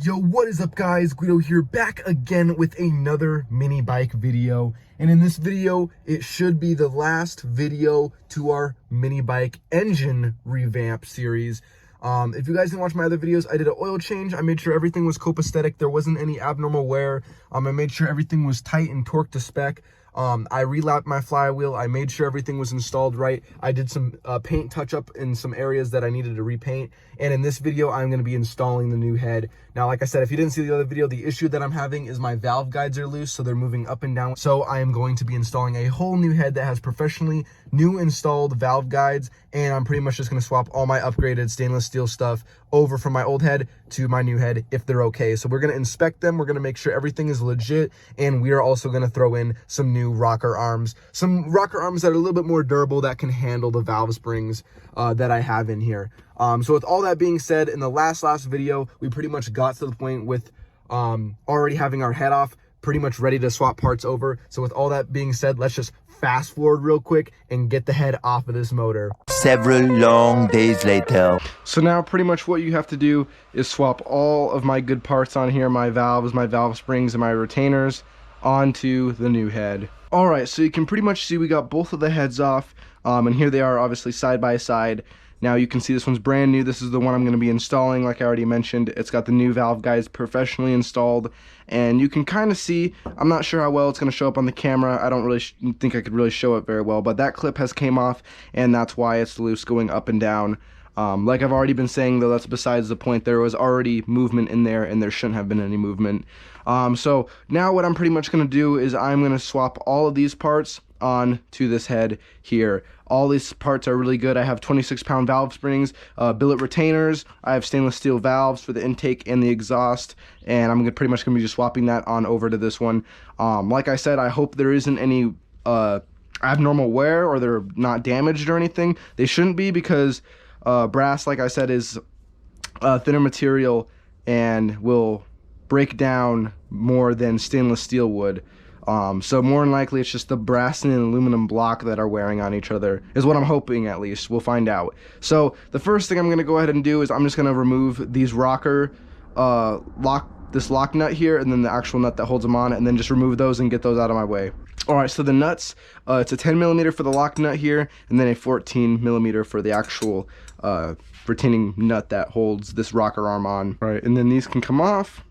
Yo, what is up guys? Guido here, back again with another mini bike video. And in this video, it should be the last video to our mini bike engine revamp series. If you guys didn't watch my other videos, I did an oil change. I made sure everything was copacetic. There wasn't any abnormal wear. I made sure everything was tight and torqued to spec. I relapped my flywheel. I made sure everything was installed right. I did some paint touch up in some areas that I needed to repaint. And in this video, I'm going to be installing the new head. Now, like I said, if you didn't see the other video, the issue that I'm having is my valve guides are loose, so they're moving up and down. So I am going to be installing a whole new head that has professionally new installed valve guides. And I'm pretty much just going to swap all my upgraded stainless steel stuff over from my old head to my new head if they're okay. So we're going to inspect them. We're going to make sure everything is legit. And we are also going to throw in some new rocker arms. Some rocker arms that are a little bit more durable that can handle the valve springs that I have in here. So with all that being said, in the last video, we pretty much got to the point with already having our head off, pretty much ready to swap parts over. So with all that being said, let's just fast forward real quick and get the head off of this motor. Several long days later. So now pretty much what you have to do is swap all of my good parts on here, my valves, my valve springs, and my retainers onto the new head. All right, so you can pretty much see we got both of the heads off, and here they are obviously side by side. Now you can see this one's brand new. This is the one I'm going to be installing. Like I already mentioned, it's got the new valve guides professionally installed, and you can kind of see, I'm not sure how well it's going to show up on the camera. I don't really think I could really show it very well, but that clip has came off, and that's why it's loose going up and down. Like I've already been saying, though, that's besides the point. There was already movement in there, and there shouldn't have been any movement. So now what I'm pretty much going to do is I'm going to swap all of these parts on to this head here. All these parts are really good. I have 26-pound valve springs, billet retainers. I have stainless steel valves for the intake and the exhaust, and I'm pretty much going to be just swapping that on over to this one. Like I said, I hope there isn't any abnormal wear or they're not damaged or anything. They shouldn't be, because brass, like I said, is thinner material and will break down more than stainless steel would. So more than likely it's just the brass and aluminum block that are wearing on each other, is what I'm hoping at least. We'll find out. So the first thing I'm going to go ahead and do is I'm just going to remove these rocker this lock nut here, and then the actual nut that holds them on, and then just remove those and get those out of my way. Alright, so the nuts, it's a 10mm for the lock nut here, and then a 14mm for the actual retaining nut that holds this rocker arm on. Alright, and then these can come off,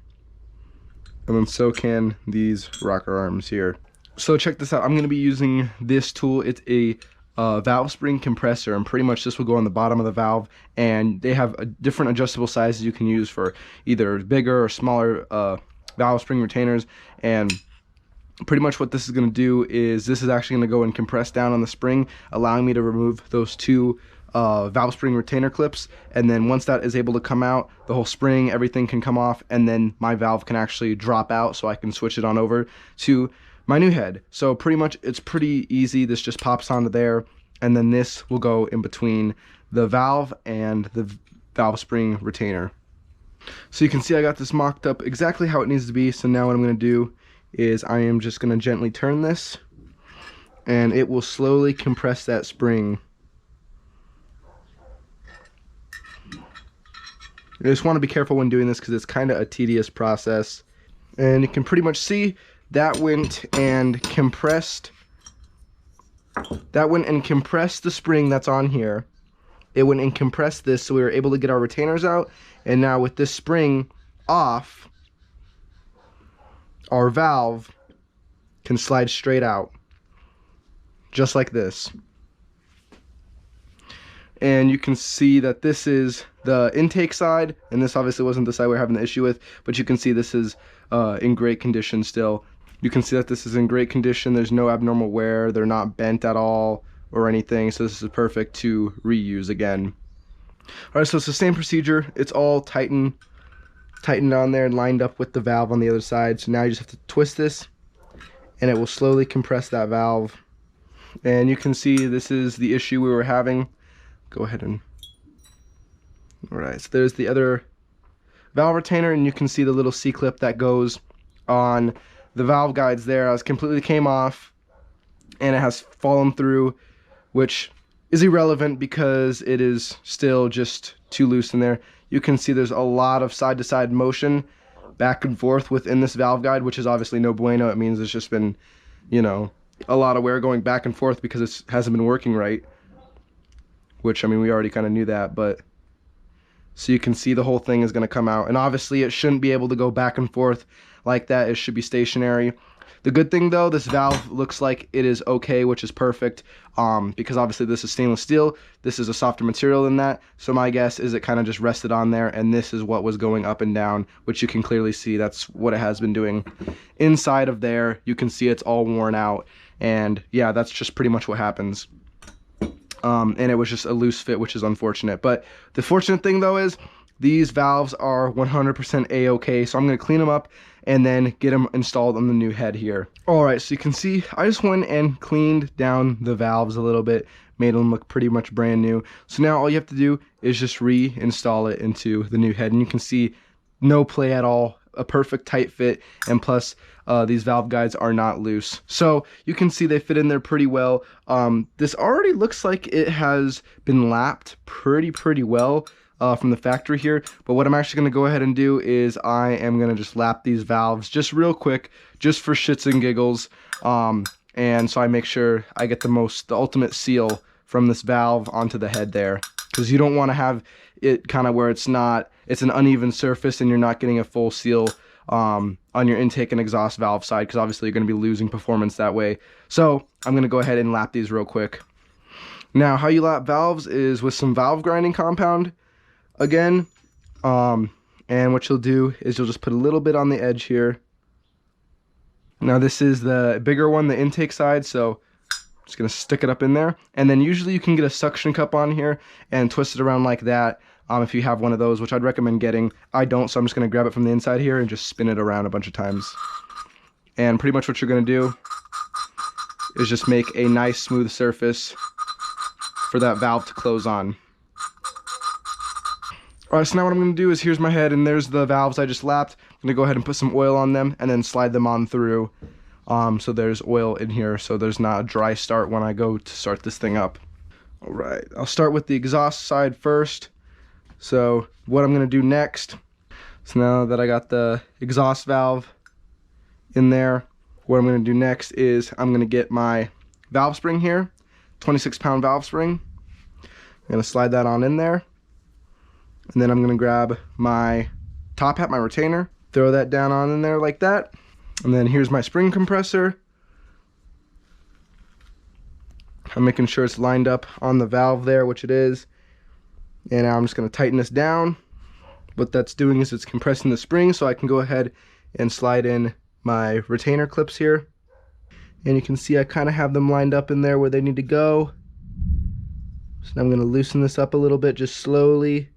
and then so can these rocker arms here. So check this out. I'm going to be using this tool. It's a valve spring compressor, and pretty much this will go on the bottom of the valve, and they have different adjustable sizes you can use for either bigger or smaller valve spring retainers. And pretty much what this is going to do is this is actually going to go and compress down on the spring, allowing me to remove those two valve spring retainer clips, and then once that is able to come out, the whole spring, everything can come off, and then my valve can actually drop out, so I can switch it on over to my new head. So pretty much it's pretty easy. This just pops onto there, and then this will go in between the valve and the valve spring retainer. So you can see I got this mocked up exactly how it needs to be. So now what I'm going to do is I am just going to gently turn this, and it will slowly compress that spring. I just want to be careful when doing this because it's kind of a tedious process. And you can pretty much see that went and compressed the spring that's on here. It went and compressed this, so we were able to get our retainers out. And now with this spring off, our valve can slide straight out, just like this. And you can see that this is the intake side, and this obviously wasn't the side we're having the issue with, but you can see this is in great condition still. You can see that this is in great condition. There's no abnormal wear. They're not bent at all or anything, so this is perfect to reuse again. Alright, so it's the same procedure. It's all tightened on there and lined up with the valve on the other side. So now you just have to twist this, and it will slowly compress that valve. And you can see this is the issue we were having. Go ahead and... Alright, so there's the other valve retainer, and you can see the little C-clip that goes on the valve guides there. It completely came off, and it has fallen through, which is irrelevant because it is still just too loose in there. you can see there's a lot of side-to-side motion back and forth within this valve guide, which is obviously no bueno. It means it's just been, you know, a lot of wear going back and forth because it hasn't been working right, which, I mean, we already kind of knew that. But so you can see the whole thing is going to come out, and obviously it shouldn't be able to go back and forth like that. It should be stationary. The good thing though, this valve looks like it is okay, which is perfect, because obviously this is stainless steel. This is a softer material than that, so my guess is it kind of just rested on there, and this is what was going up and down, which you can clearly see. That's what it has been doing. Inside of there, you can see it's all worn out, and yeah, that's just pretty much what happens. And it was just a loose fit, which is unfortunate. But the fortunate thing though is these valves are 100% a-okay, so I'm going to clean them up and then get them installed on the new head here. Alright, so you can see I just went and cleaned down the valves a little bit, made them look pretty much brand new. So now all you have to do is just reinstall it into the new head, and you can see no play at all, a perfect tight fit, and plus these valve guides are not loose. So you can see they fit in there pretty well. This already looks like it has been lapped pretty well from the factory here, but what I'm actually going to go ahead and do is I am going to just lap these valves just real quick, just for shits and giggles, and so I make sure I get the ultimate seal from this valve onto the head there, because you don't want to have it kind of where it's an uneven surface and you're not getting a full seal on your intake and exhaust valve side, because obviously you're going to be losing performance that way. So I'm going to go ahead and lap these real quick. Now, how you lap valves is with some valve grinding compound again, and what you'll do is you'll just put a little bit on the edge here. Now this is the bigger one, the intake side, so I'm just gonna stick it up in there, and then usually you can get a suction cup on here and twist it around like that, if you have one of those, which I'd recommend getting. I don't, so I'm just gonna grab it from the inside here and just spin it around a bunch of times. And pretty much what you're gonna do is just make a nice smooth surface for that valve to close on. Alright, so now what I'm going to do is, here's my head and there's the valves I just lapped. I'm going to go ahead and put some oil on them and then slide them on through, so there's oil in here, so there's not a dry start when I go to start this thing up. Alright, I'll start with the exhaust side first. So what I'm going to do next, so now that I got the exhaust valve in there, what I'm going to do next is I'm going to get my valve spring here, 26-pound valve spring. I'm going to slide that on in there. And then I'm going to grab my top hat, my retainer, throw that down on in there like that. And then here's my spring compressor. I'm making sure it's lined up on the valve there, which it is. And now I'm just going to tighten this down. What that's doing is it's compressing the spring, so I can go ahead and slide in my retainer clips here. And you can see I kind of have them lined up in there where they need to go. So now I'm going to loosen this up a little bit, just slowly.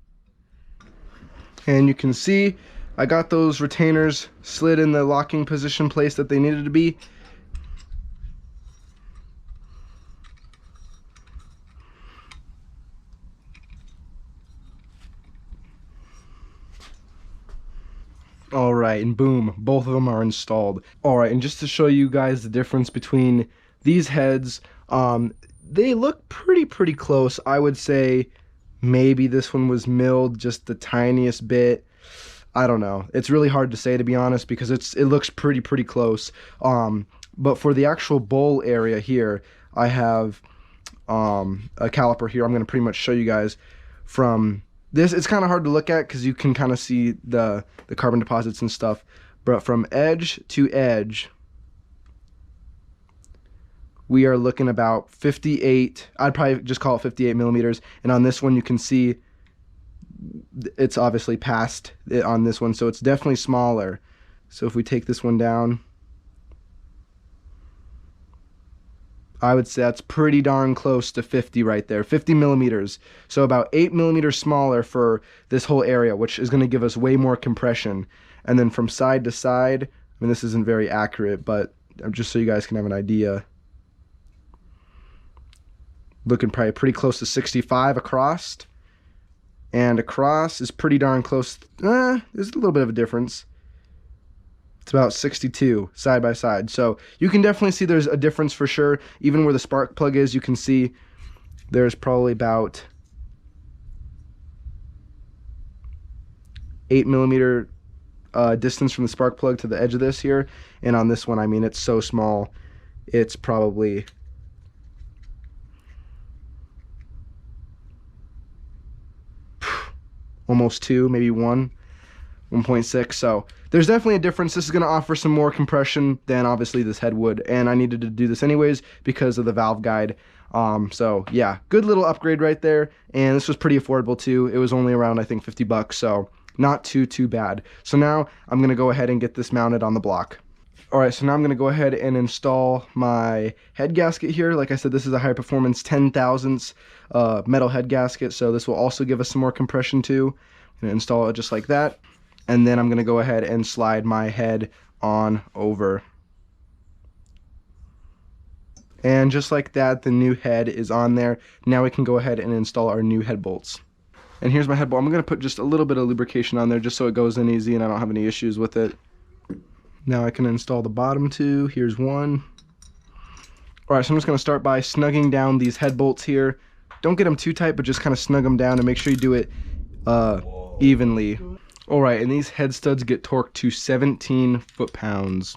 And you can see I got those retainers slid in the locking position place that they needed to be. Alright, and boom, both of them are installed. Alright, and just to show you guys the difference between these heads, they look pretty close. I would say maybe this one was milled just the tiniest bit. I don't know. It's really hard to say, to be honest, because it looks pretty close. But for the actual bowl area here, I have a caliper here. I'm going to pretty much show you guys from this. It's kind of hard to look at because you can kind of see the carbon deposits and stuff. But from edge to edge, we are looking about 58, I'd probably just call it 58 millimeters. And on this one, you can see it's obviously past it on this one, so it's definitely smaller. So if we take this one down, I would say that's pretty darn close to 50 right there, 50 millimeters. So about 8 millimeters smaller for this whole area, which is going to give us way more compression. And then from side to side, I mean, this isn't very accurate, but just so you guys can have an idea, looking probably pretty close to 65 across, and across is pretty darn close. There's a little bit of a difference. It's about 62 side by side, so you can definitely see there's a difference for sure. Even where the spark plug is, you can see there's probably about 8 millimeter distance from the spark plug to the edge of this here. And on this one, I mean, it's so small, it's probably almost 2, maybe 1.6. So there's definitely a difference. This is going to offer some more compression than obviously this head would, and I needed to do this anyways because of the valve guide. So yeah, good little upgrade right there, and this was pretty affordable too. It was only around, I think, 50 bucks, so not too bad. So now I'm going to go ahead and get this mounted on the block. Alright, so now I'm going to go ahead and install my head gasket here. Like I said, this is a high performance 10 thousandths metal head gasket, so this will also give us some more compression too. I'm going to install it just like that, and then I'm going to go ahead and slide my head on over. And just like that, the new head is on there. Now we can go ahead and install our new head bolts. And here's my head bolt. I'm going to put just a little bit of lubrication on there just so it goes in easy and I don't have any issues with it. Now I can install the bottom two. Here's one. Alright, so I'm just going to start by snugging down these head bolts here. Don't get them too tight, but just kind of snug them down and make sure you do it evenly. Alright, and these head studs get torqued to 17 foot-pounds.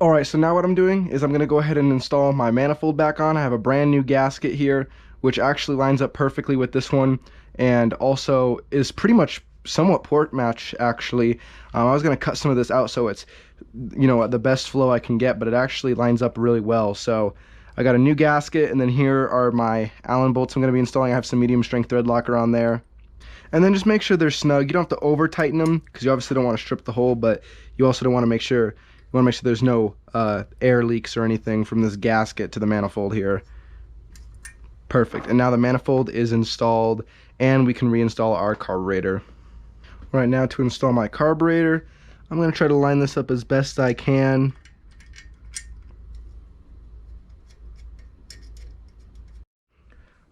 Alright, so now what I'm doing is I'm going to go ahead and install my manifold back on. I have a brand new gasket here, which actually lines up perfectly with this one, and also is pretty much somewhat port match actually. I was going to cut some of this out so it's, you know, the best flow I can get, but it actually lines up really well. So I got a new gasket, and then here are my Allen bolts I'm going to be installing. I have some medium strength thread locker on there. And then just make sure they're snug. You don't have to over tighten them because you obviously don't want to strip the hole, but you also don't want to make sure, you want to make sure there's no air leaks or anything from this gasket to the manifold here. Perfect. And now the manifold is installed, and we can reinstall our carburetor. Right now, to install my carburetor, I'm going to try to line this up as best I can.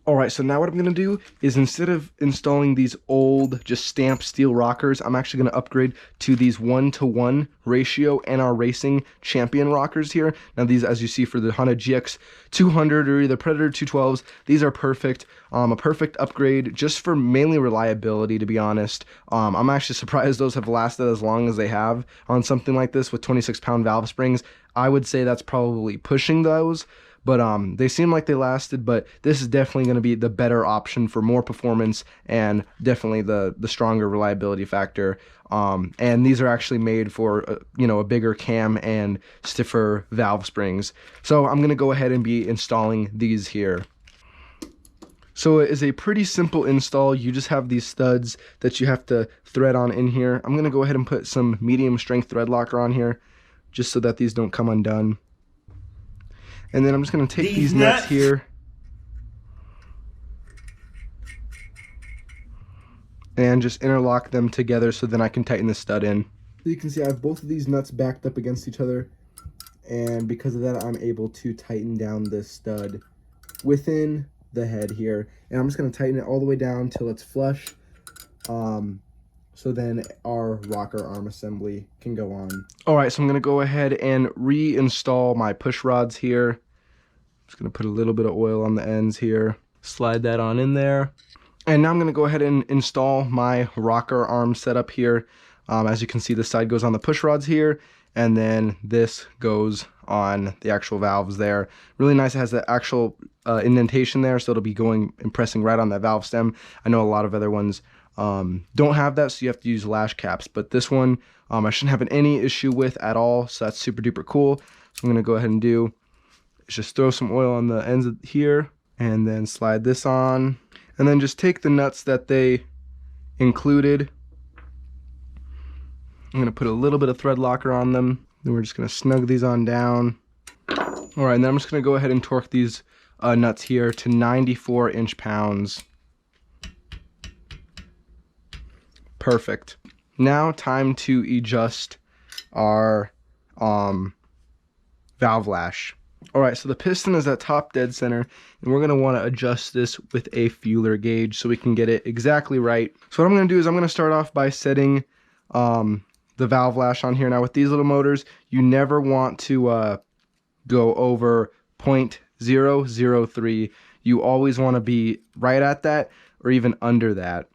Alright, so now what I'm going to do is, instead of installing these old, just stamped steel rockers, I'm actually going to upgrade to these 1:1 ratio NR Racing Champion rockers here. Now these, as you see for the Honda GX 200 or either Predator 212s, these are perfect. A perfect upgrade just for mainly reliability, to be honest. I'm actually surprised those have lasted as long as they have on something like this with 26-pound valve springs. I would say that's probably pushing those. But they seem like they lasted, but this is definitely going to be the better option for more performance and definitely the stronger reliability factor. And these are actually made for you know, a bigger cam and stiffer valve springs. So I'm going to go ahead and be installing these here. So it is a pretty simple install. You just have these studs that you have to thread on in here. I'm going to go ahead and put some medium strength thread locker on here just so that these don't come undone. And then I'm just going to take these nuts here and just interlock them together so then I can tighten the stud in. So you can see I have both of these nuts backed up against each other, and because of that I'm able to tighten down this stud within the head here. And I'm just going to tighten it all the way down till it's flush. So then our rocker arm assembly can go on. Alright, so I'm going to go ahead and reinstall my push rods here. Just going to put a little bit of oil on the ends here. Slide that on in there. And now I'm going to go ahead and install my rocker arm setup here. As you can see, this side goes on the push rods here, and then this goes on the actual valves there. Really nice. It has the actual indentation there, so it'll be going and pressing right on that valve stem. I know a lot of other ones don't have that, so you have to use lash caps, but this one I shouldn't have any issue with at all, so that's super duper cool. So I'm going to go ahead and do is just throw some oil on the ends of here, and then slide this on, and then just take the nuts that they included. I'm going to put a little bit of thread locker on them, then we're just going to snug these on down. Alright, and then I'm just going to go ahead and torque these nuts here to 94 inch-pounds. Perfect. Now time to adjust our valve lash. Alright, so the piston is at top dead center, and we're going to want to adjust this with a feeler gauge so we can get it exactly right. So what I'm going to do is I'm going to start off by setting the valve lash on here. Now with these little motors, you never want to go over 0.003. You always want to be right at that. or even under that.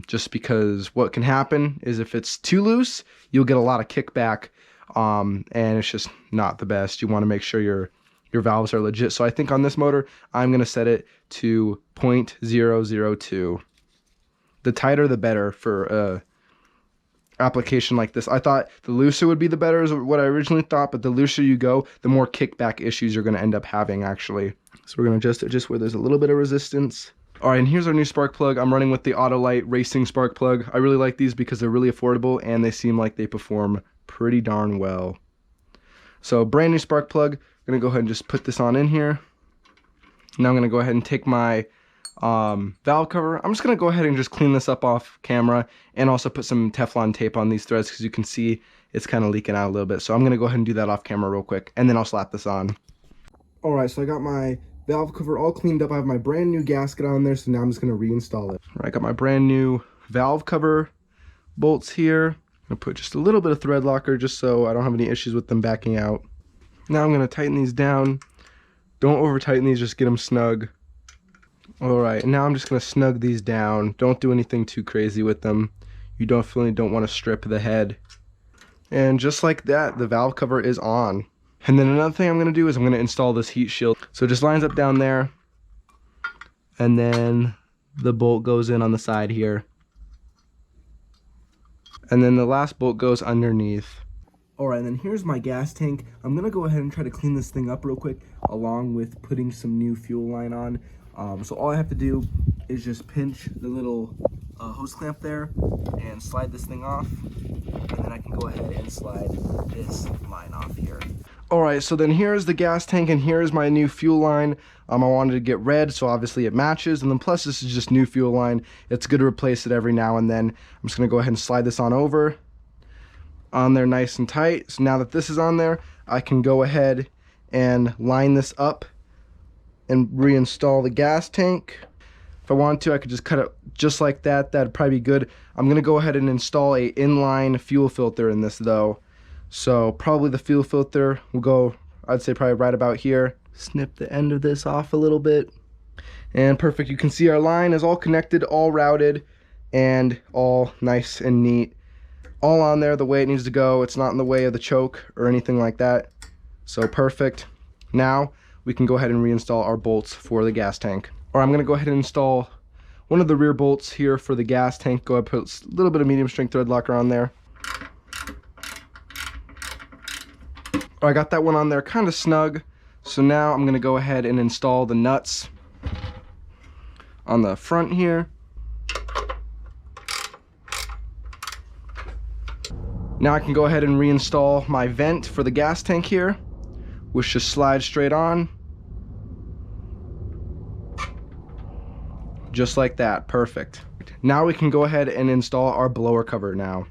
Just because what can happen is if it's too loose, you'll get a lot of kickback, and it's just not the best. You want to make sure your valves are legit. So I think on this motor, I'm going to set it to 0.002. The tighter, the better for a application like this. I thought the looser would be the better is what I originally thought, but the looser you go, the more kickback issues you're going to end up having actually. So we're going to adjust it just where there's a little bit of resistance. All right, and here's our new spark plug. I'm running with the Autolite Racing spark plug. I really like these because they're really affordable and they seem like they perform pretty darn well. So brand new spark plug. I'm going to go ahead and just put this on in here. Now I'm going to go ahead and take my valve cover. I'm just going to go ahead and just clean this up off camera and also put some Teflon tape on these threads because you can see it's kind of leaking out a little bit. So I'm going to go ahead and do that off camera real quick and then I'll slap this on. All right, so I got my valve cover all cleaned up. I have my brand new gasket on there, so now I'm just going to reinstall it. All right, I got my brand new valve cover bolts here. I'm going to put just a little bit of thread locker just so I don't have any issues with them backing out. Now I'm going to tighten these down. Don't over tighten these, just get them snug. Alright, now I'm just going to snug these down. Don't do anything too crazy with them. You definitely don't want to strip the head. And just like that, the valve cover is on. And then another thing I'm going to do is I'm going to install this heat shield. So it just lines up down there. And then the bolt goes in on the side here. And then the last bolt goes underneath. Alright, and then here's my gas tank. I'm going to go ahead and try to clean this thing up real quick, along with putting some new fuel line on. So all I have to do is just pinch the little hose clamp there and slide this thing off, and then I can go ahead and slide this line off here. Alright, so then here's the gas tank and here's my new fuel line. I wanted to get red, so obviously it matches, and then plus this is just new fuel line. It's good to replace it every now and then. I'm just going to go ahead and slide this on there nice and tight. So now that this is on there, I can go ahead and line this up and reinstall the gas tank. If I wanted to, I could just cut it just like that. That'd probably be good. I'm going to go ahead and install a inline fuel filter in this though. So probably the fuel filter will go, I'd say probably right about here. Snip the end of this off a little bit. And perfect. You can see our line is all connected, all routed, and all nice and neat. All on there the way it needs to go. It's not in the way of the choke or anything like that. So perfect. Now we can go ahead and reinstall our bolts for the gas tank. Or I'm going to go ahead and install one of the rear bolts here for the gas tank. Go ahead and put a little bit of medium strength thread locker on there. I got that one on there kind of snug. So now I'm going to go ahead and install the nuts on the front here. Now I can go ahead and reinstall my vent for the gas tank here, which just slides straight on. Just like that, perfect. Now we can go ahead and install our blower cover now.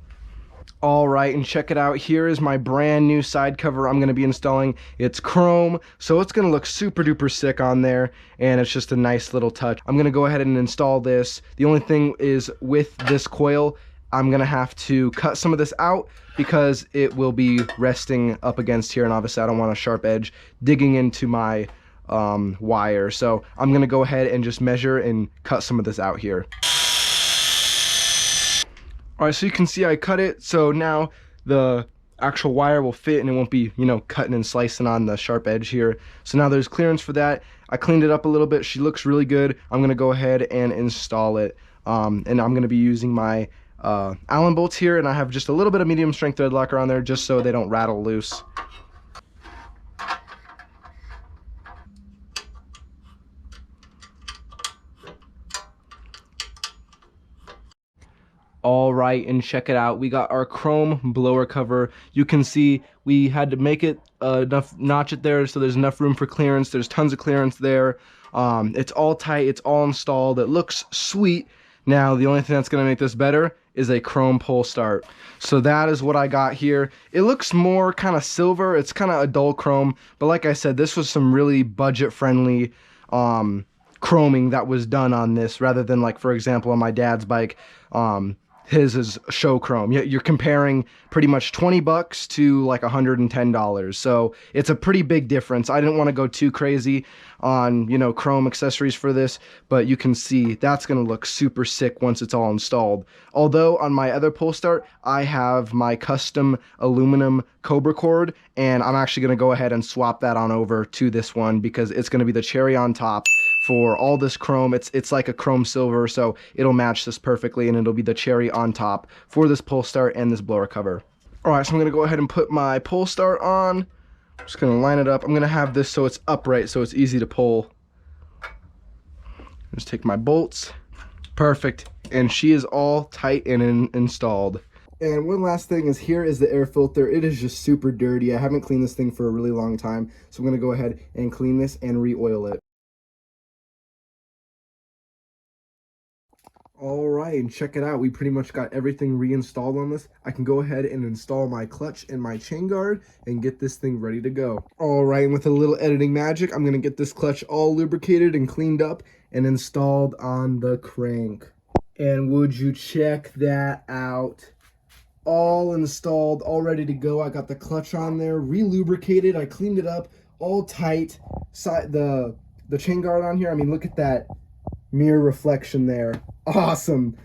Alright, and check it out. Here is my brand new side cover I'm going to be installing. It's chrome, so it's going to look super duper sick on there, and it's just a nice little touch. I'm going to go ahead and install this. The only thing is with this coil, I'm going to have to cut some of this out because it will be resting up against here, and obviously I don't want a sharp edge digging into my wire. So I'm going to go ahead and just measure and cut some of this out here. Alright, so you can see I cut it, so now the actual wire will fit and it won't be, you know, cutting and slicing on the sharp edge here. So now there's clearance for that. I cleaned it up a little bit. She looks really good. I'm going to go ahead and install it. And I'm going to be using my Allen bolts here, and I have just a little bit of medium strength thread locker on there just so they don't rattle loose. All right, and check it out. We got our chrome blower cover. You can see we had to make it enough notch it there so there's enough room for clearance. There's tons of clearance there. It's all tight. It's all installed. It looks sweet. Now, the only thing that's going to make this better is a chrome pull start. So that is what I got here. It looks more kind of silver. It's kind of a dull chrome. But like I said, this was some really budget-friendly chroming that was done on this rather than, like, for example, on my dad's bike. his is show chrome. You're comparing pretty much 20 bucks to like $110. So it's a pretty big difference. I didn't want to go too crazy on, you know, chrome accessories for this, but you can see that's going to look super sick once it's all installed. Although on my other pull start, I have my custom aluminum Cobra cord, and I'm actually going to go ahead and swap that on over to this one because it's going to be the cherry on top for all this chrome. It's like a chrome silver, so it'll match this perfectly, and it'll be the cherry on top for this pull start and this blower cover. All right, so I'm going to go ahead and put my pull start on. I'm just going to line it up. I'm going to have this so it's upright, so it's easy to pull. Just take my bolts. Perfect. And she is all tight and installed. And one last thing is, here is the air filter. It is just super dirty. I haven't cleaned this thing for a really long time, so I'm going to go ahead and clean this and re-oil it. All right, and check it out. We pretty much got everything reinstalled on this. I can go ahead and install my clutch and my chain guard and get this thing ready to go. All right, and with a little editing magic, I'm gonna get this clutch all lubricated and cleaned up and installed on the crank. And would you check that out? All installed, all ready to go. I got the clutch on there, re-lubricated. I cleaned it up, all tight. The chain guard on here, I mean, look at that mirror reflection there. Awesome.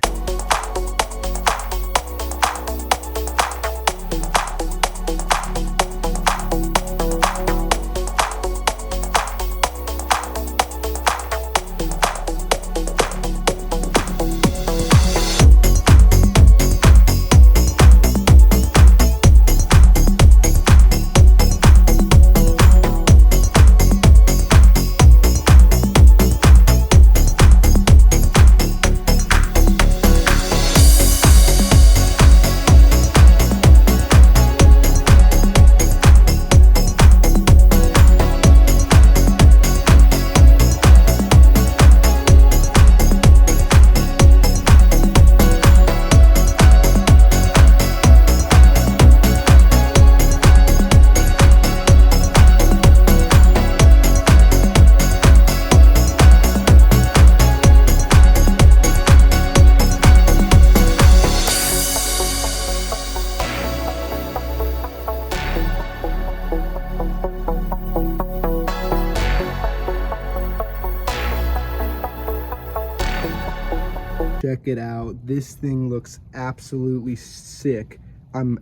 Check it out. This thing looks absolutely sick. I'm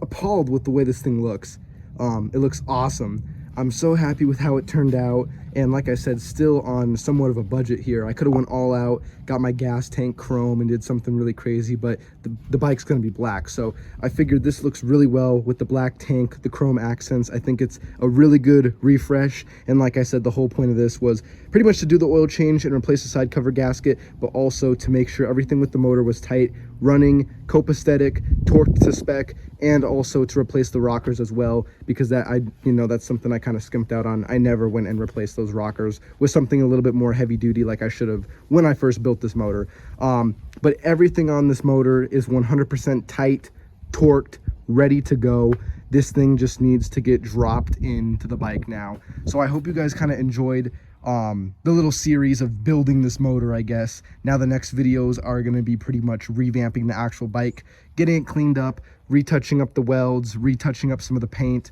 appalled with the way this thing looks. It looks awesome. I'm so happy with how it turned out, and like I said, still on somewhat of a budget here. I could have went all out, got my gas tank chrome and did something really crazy, but the bike's gonna be black, so I figured this looks really well with the black tank, the chrome accents. I think it's a really good refresh, and like I said, the whole point of this was pretty much to do the oil change and replace the side cover gasket, but also to make sure everything with the motor was tight, running, copacetic, torqued to spec, and also to replace the rockers as well, because that's something I kind of skimped out on. I never went and replaced those rockers with something a little bit more heavy duty like I should have when I first built this motor. But everything on this motor is 100% tight, torqued, ready to go. This thing just needs to get dropped into the bike now. So I hope you guys kind of enjoyed the little series of building this motor, I guess. Now the next videos are going to be pretty much revamping the actual bike, getting it cleaned up, retouching up the welds, retouching up some of the paint,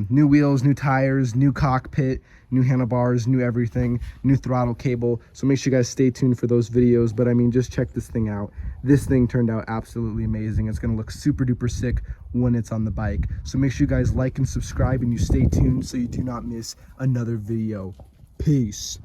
new wheels, new tires, new cockpit, new handlebars, new everything, new throttle cable. So make sure you guys stay tuned for those videos. But I mean, just check this thing out. This thing turned out absolutely amazing. It's going to look super duper sick when it's on the bike. So make sure you guys like and subscribe, and you stay tuned so you do not miss another video. Peace.